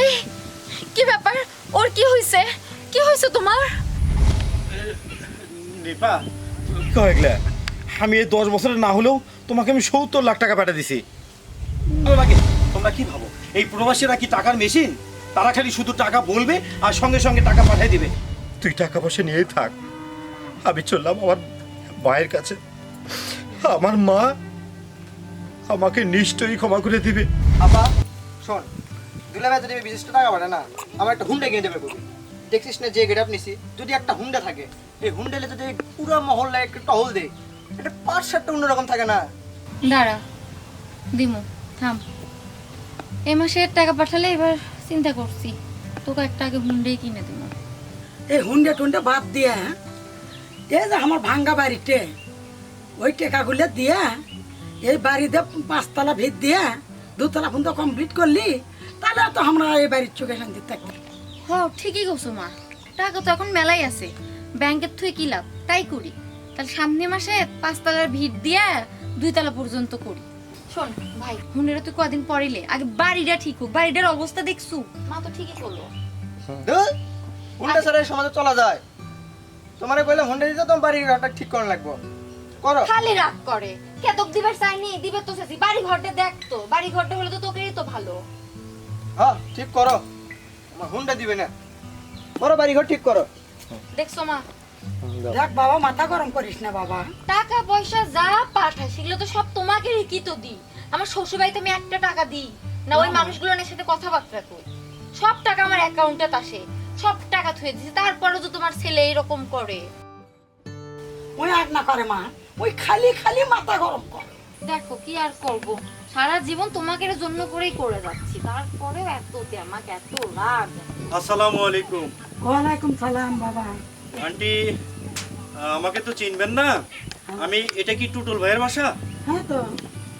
এই কি ব্যাপার? ওর কি হইছে? কি হইছে তোমার? রিপা কি হয়ে আমি এই 10 বছরের না হলেও তোমাকে আমি 70 লাখ টাকা পাঠিয়ে দিছি। লাগে তোমরা কি ভাবো এই প্রবাসীরা কি টাকার মেশিন? তারা খালি শুধু টাকা বলবে আর সঙ্গে সঙ্গে টাকা পাঠিয়ে দিবে। তুই টাকা পয়সা নিয়েই থাক, আমি চললাম আমার মায়ের কাছে। আমার মা আমাকে নিশ্চয়ই ক্ষমা করে দিবে। আপা শোন, দুলাভাই যদি বিশেষ টাকা পাঠায় না, আমার একটা হুন্ডা কিনে দেবে। দেখছিস না যে গেট আপ নিছি, যদি একটা হুন্ডা থাকে, এই হুন্ডালে যদি পুরো মহল্লায় একটা টহল দেয়, এটা পাঁচ সাতটা অন্যরকম থাকে না। দাঁড়া দিমু, থাম। এই মাসে টাকা পাঠালে এবার চিন্তা করছি তোকে একটা আগে হুন্ডাই কিনে দিব। এই হুন্ডে টুন্ডে বাদ দিয়া এই যে আমার ভাঙ্গা বাড়িতে ওই টেকাগুলো দিয়া এই বাড়িতে 5 তলা ভিত দিয়া 2 তলা পর্যন্ত কমপ্লিট করলি, তাহলে তো আমরা এই বাড়ির চোখে শান্তি থাকতাম। হ ঠিকই কইছো মা, টাকা তো এখন মেলাই আছে, ব্যাংকের থুয়ে কি লাভ? তাই করি। তাহলে সামনে মাসে 5 তলার ভিড় দিয়া 2 তলা পর্যন্ত করি। শোন ভাই, হুন্ডাটা তুই কদিন পরিলে আগে বাড়িটা ঠিক হোক। বাড়িটার অবস্থা দেখছু? মা তো ঠিকই করলো। হুন্ডা ছাড়া এই সমাজে চলা যায়? তোমারে কইলাম হুন্ডা দিতে, তোমার বাড়ির ঘরটা ঠিক করা লাগবে। করো। খালি রাগ করে, কেতক দিবার চাইনি, দিবে তো চাইছি। বাড়ি ঘরটা দেখ তো, বাড়ি ঘরটা হলে তো তোকেই তো ভালো। হ্যাঁ ঠিক করো, আমার হুন্ডা দিবে না। করো বাড়ি ঘর ঠিক করো। দেখছো মা, দেখ বাবা, মাথা গরম করিস না বাবা। টাকা পয়সা যা পাঠায় সেগুলো তো সব তোমাকে রেখি তো দিই। আমার শ্বশুর বাড়িতে আমি একটা টাকা দিই না ওই মানুষগুলোর সাথে কথাবার্তা কই? সব টাকা আমার অ্যাকাউন্টে আসে, সব টাকা থুয়ে দিছি। তারপরেও তো তোমার ছেলে এরকম করে। ওই আর না করে মা, ওই খালি খালি মাথা গরম করে। দেখো কি আর করব, সারা জীবন তোমাকে জন্য করেই করে যাচ্ছি, তারপরেও এত আমাকে এত রাগ। আসসালামু আলাইকুম। ওয়ালাইকুম সালাম বাবা। আন্টি আমাকে তো চিনবেন না, আমি এটা কি টুটুল ভাইয়ের বাসা? হ্যাঁ তো,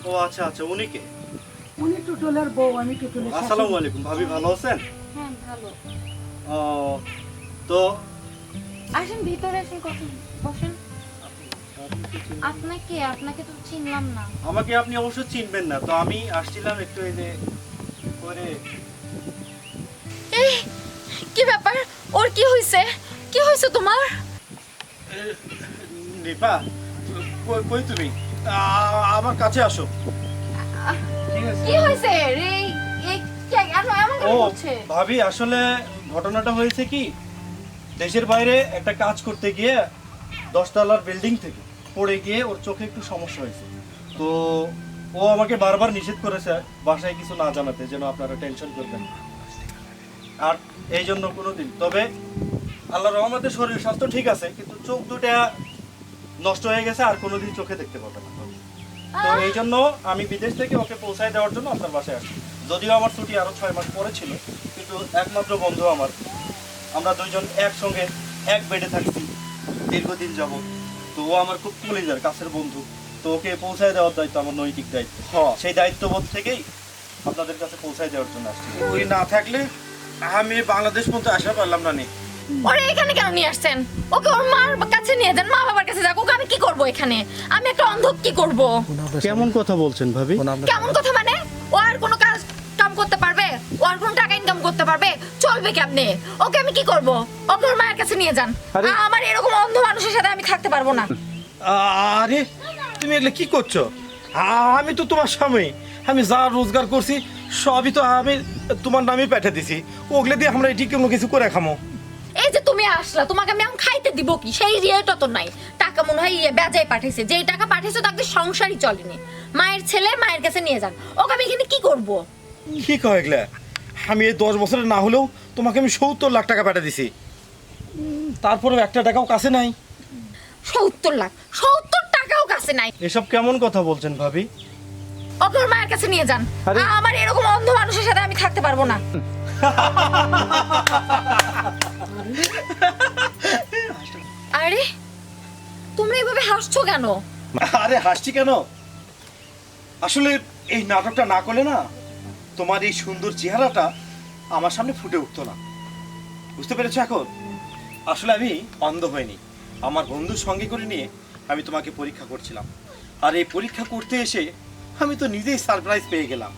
ও আচ্ছা আচ্ছা, উনি কে? উনি টুটুলের বউ, আমি টুটুলের শাশুড়ি। আসসালামু আলাইকুম, ভাবি ভালো আছেন? হ্যাঁ ভালো। ও তো আসেন ভিতরে, আসেন, কথা বসেন। আপনাকে তো চিনলাম না। আমাকে আপনি অবশ্য চিনবেন না, তো আমি আসছিলাম একটু এই যে করে। এই কি ব্যাপার? ওর কি হইছে? কি হইছে তোমার? রিপা কই তুমি? আমার কাছে আসো। কি হইছে রে? এই কেন এমন ও হচ্ছে? ভাবি, আসলে ঘটনাটা হয়েছে কি, দেশের বাইরে একটা কাজ করতে গিয়ে 10 তলার বিল্ডিং থেকে পড়ে গিয়ে ওর চোখে একটু সমস্যা হয়েছে। তো ও আমাকে বারবার নিষেধ করেছে বাসায় কিছু না জানাতে, যেন আপনারা টেনশন করবেন না। আর এই জন্য কোনোদিন, তবে আল্লাহর রহমতে শরীর স্বাস্থ্য ঠিক আছে, কিন্তু চোখ দুটা নষ্ট হয়ে গেছে, আর কোনোদিন চোখে দেখতে পাবে না। তো এই জন্য আমি বিদেশ থেকে ওকে পৌঁছায় দেওয়ার জন্য আপনার বাসায় আসি। যদিও আমার ছুটি আরো 6 মাস পরে ছিল, কিন্তু একমাত্র বন্ধু আমার, আমরা দুইজন একসঙ্গে এক বেডে থাকছি দীর্ঘদিন যাবত। তো ও আমার খুব কলিজার কাছের বন্ধু, তো ওকে পৌঁছায় দেওয়ার দায়িত্ব আমার, নৈতিক দায়িত্ব। সেই দায়িত্ববোধ থেকেই আপনাদের কাছে পৌঁছায় দেওয়ার জন্য আসছি। ওই না থাকলে আমি বাংলাদেশ পর্যন্ত আসা পারলাম না। ওরে এখানে কেন নিয়ে আসছেন? ওকে ওর মার কাছে নিয়ে যান, মা বাবার কাছে যাক। ওকে আমি কি করব এখানে? আমি একটা অন্ধ, কি করব? কেমন কথা বলছেন ভাবি? কেমন কথা মানে? ও আর কোনো কাজ কাম করতে পারবে? ও আর কোনো টাকা ইনকাম করতে পারবে? চলবে কেমনে? ওকে আমি কি করব? ওকে ওর মায়ের কাছে নিয়ে যান। আমার এরকম অন্ধ মানুষের সাথে আমি থাকতে পারবো না। আরে তুমি এগুলো কি করছো? আমি তো তোমার স্বামী, আমি যা রোজগার করছি সবই তো আমি তোমার নামে পাঠিয়ে দিছি। ওগুলো দিয়ে আমরা এটি কোনো কিছু করে খামো। এই যে তুমি আসলা, তোমাকে আমি এখন খাইতে দিব কি? সেই রিয়েটা তো নাই। টাকা মনে হয় বেজায় পাঠাইছে, যেই টাকা পাঠাইছে তাকে সংসারই চলেনি। মায়ের ছেলে মায়ের কাছে নিয়ে যান। ওকে আমি এখানে কি করব? কি কয় এগুলা? আমি এই 10 বছরের না হলেও তোমাকে আমি 70 লাখ টাকা পাঠিয়ে দিছি, তারপরেও একটা টাকাও কাছে নাই। 70 লাখ? 70 টাকাও কাছে নাই? এসব কেমন কথা বলছেন ভাবি? ওকে ওর মায়ের কাছে নিয়ে যান। আমার এরকম অন্ধ মানুষের সাথে আমি থাকতে পারবো না। আরে তোমরা এইভাবে হাসছো কেন? আরে হাসছি কেন? আসলে এই নাটকটা না করলে না, তোমার এই সুন্দর চেহারাটা আমার সামনে ফুটে উঠতো না। বুঝতে পেরেছো এখন? আসলে আমি অন্ধ হইনি, আমার বন্ধুর সঙ্গে করে নিয়ে আমি তোমাকে পরীক্ষা করছিলাম। আর এই পরীক্ষা করতে এসে আমি তো নিজেই সারপ্রাইজ পেয়ে গেলাম।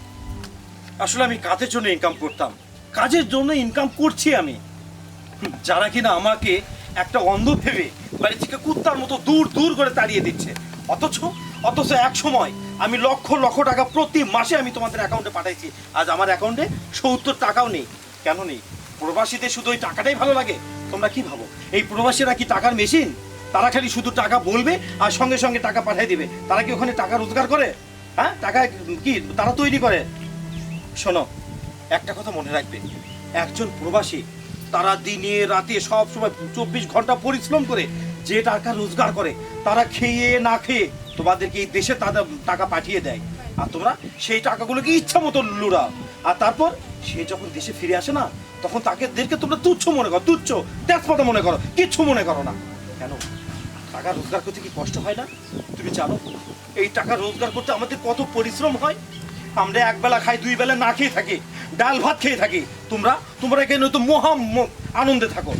আসলে আমি কাজের জন্য ইনকাম করতাম, কাজের জন্য ইনকাম করছি আমি। যারা কিনা আমাকে একটা অন্ধ ভেবে বাড়ি থেকে কুত্তার মতো দূর দূর করে তাড়িয়ে দিচ্ছে, অথচ অথচ এক সময় আমি লক্ষ লক্ষ টাকা প্রতি মাসে আমি তোমাদের অ্যাকাউন্টে পাঠাইছি। আজ আমার অ্যাকাউন্টে 70 টাকাও নেই। কেন নেই? প্রবাসীদের শুধু ওই টাকাটাই ভালো লাগে? তোমরা কি ভাবো এই প্রবাসীরা কি টাকার মেশিন? তারা খালি শুধু টাকা বলবে আর সঙ্গে সঙ্গে টাকা পাঠিয়ে দিবে। তারা কি ওখানে টাকা রোজগার করে? হ্যাঁ, টাকা কি তারা তৈরি করে? শোনো, একটা কথা মনে রাখবে, একজন প্রবাসী তারা দিনে রাতে সব সময় 24 ঘন্টা পরিশ্রম করে যে টাকা রোজগার করে, তারা খেয়ে না খেয়ে তোমাদেরকে এই দেশে তাদের টাকা পাঠিয়ে দেয়, আর তোমরা সেই টাকাগুলোকে ইচ্ছা মতো লুড়াও। আর তারপর সে যখন দেশে ফিরে আসে না, তখন তাদেরকে তোমরা তুচ্ছ মনে করো, তুচ্ছ তেজপাতা মনে করো, কিচ্ছু মনে করো না। কেন? টাকা রোজগার করতে কি কষ্ট হয় না? তুমি জানো এই টাকা রোজগার করতে আমাদের কত পরিশ্রম হয়? আমরা একবেলা খাই, দুই বেলা না খেয়ে থাকি, ডাল ভাত খেয়ে থাকি। তোমরা এখানে তো মহা আনন্দে থাকো,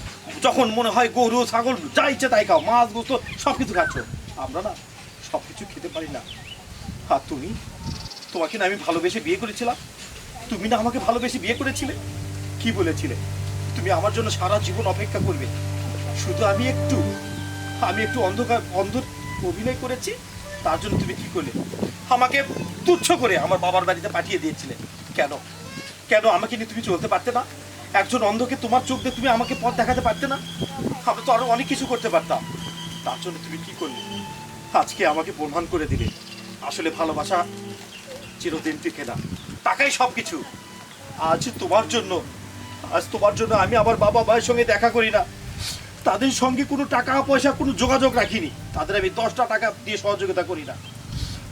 যখন মনে হয় গরু ছাগল যা ইচ্ছে তাই খাও, মাছ গোস্ত সব কিছু খাচ্ছ। আমরা না সব কিছু খেতে পারি না। আর তোমাকে না আমি ভালোবেসে বিয়ে করেছিলাম, তুমি না আমাকে ভালোবেসে বিয়ে করেছিলে? কি বলেছিলে তুমি আমার জন্য সারা জীবন অপেক্ষা করবে? শুধু আমি একটু অন্ধ অভিনয় করেছি, তার জন্য তুমি কি করলে? আমাকে তুচ্ছ করে আমার বাবার বাড়িতে পাঠিয়ে দিয়েছিলে। কেন? কেন আমাকে নিয়ে তুমি চলতে পারতে না? একজন অন্ধকে তোমার চোখ দিয়ে তুমি আমাকে পথ দেখাতে পারতে না? আমরা তো আরো অনেক কিছু করতে পারতাম। তার জন্য তুমি কি করলে? আজকে আমাকে প্রমাণ করে দিলে আসলে ভালোবাসা চিরদিন টিকে না, টাকাই সব কিছু। আজ তোমার জন্য আমি আমার বাবা মায়ের সঙ্গে দেখা করি না, তাদের সঙ্গে কোনো টাকা পয়সা কোনো যোগাযোগ রাখিনি, তাদের আমি 10টা টাকা দিয়ে সহযোগিতা করি না,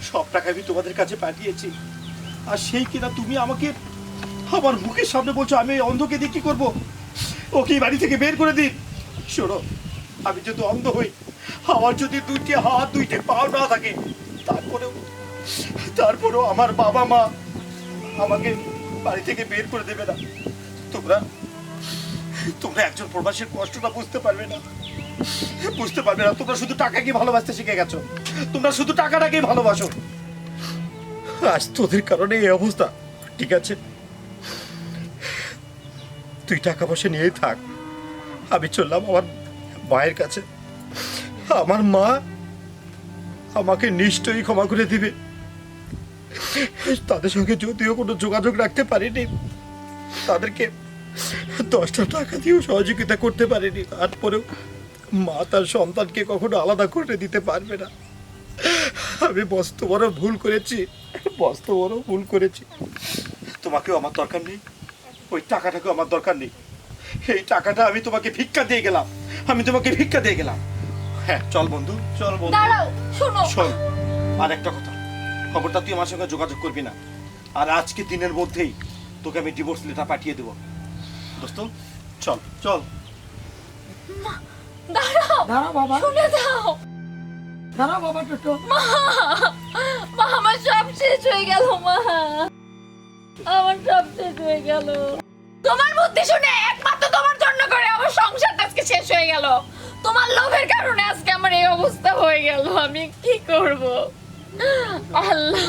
সব টাকা আমি তোমাদের কাছে পাঠিয়েছি। আর সেই কিনা তুমি আমাকে আমার মুখের সামনে বলছো আমি এই অন্ধকে দিয়ে কি করবো? ওকে বাড়ি থেকে বের করে দিন। শোনো, আমি যদি অন্ধ হই, আমার যদি 2টি হাত 2টি পাও না থাকে, তারপরেও আমার বাবা মা আমাকে বাড়ি থেকে বের করে দেবে না। তোমরা একজন প্রবাসীর কষ্টটা বুঝতে পারবে না। তোমরা শুধু টাকাকে ভালোবাসতে শিখে গেছো, তোমরা শুধু টাকাটাকেই ভালোবাসো। আজ তোদের কারণে এই অবস্থা। ঠিক আছে, তুই টাকা পয়সা নিয়েই থাক, আমি চললাম আমার মায়ের কাছে। আমার মা আমাকে নিশ্চয়ই ক্ষমা করে দিবে। তাদের সঙ্গে যদিও কোনো যোগাযোগ রাখতে পারিনি, তাদেরকে 10টা টাকা দিয়েও সহযোগিতা করতে পারিনি, তারপরেও মা তার সন্তানকে কখনো আলাদা করে দিতে পারবে না। আমি বস্ত বড় ভুল করেছি। তোমাকেও আমার দরকার নেই, ওই টাকাটাকেও আমার দরকার নেই। এই টাকাটা আমি তোমাকে ভিক্ষা দিয়ে গেলাম। হ্যাঁ, চল বন্ধু। দাঁড়াও, শোনো। শোন, আর একটা কথা, খবরটা তুই আমার সঙ্গে যোগাযোগ করবি না, আর আজকে দিনের মধ্যেই তোকে আমি ডিভোর্স লেটার পাঠিয়ে দেবো। দোস্ত চল। দাঁড়াও দাঁড়াও বাবা, শুনে দাও। দাঁড়াও বাবা টোটো। মা, আমার সব শেষ হয়ে গেল। মা, আমার সব শেষ হয়ে গেল। তোমার বুদ্ধি শুনে একমাত্র তোমার জন্য করে আমার সংসারটা আজকে শেষ হয়ে গেল। তোমার লোভের কারণে আজকে আমার এই অবস্থা হয়ে গেল। আমি কি করব? আল্লাহ।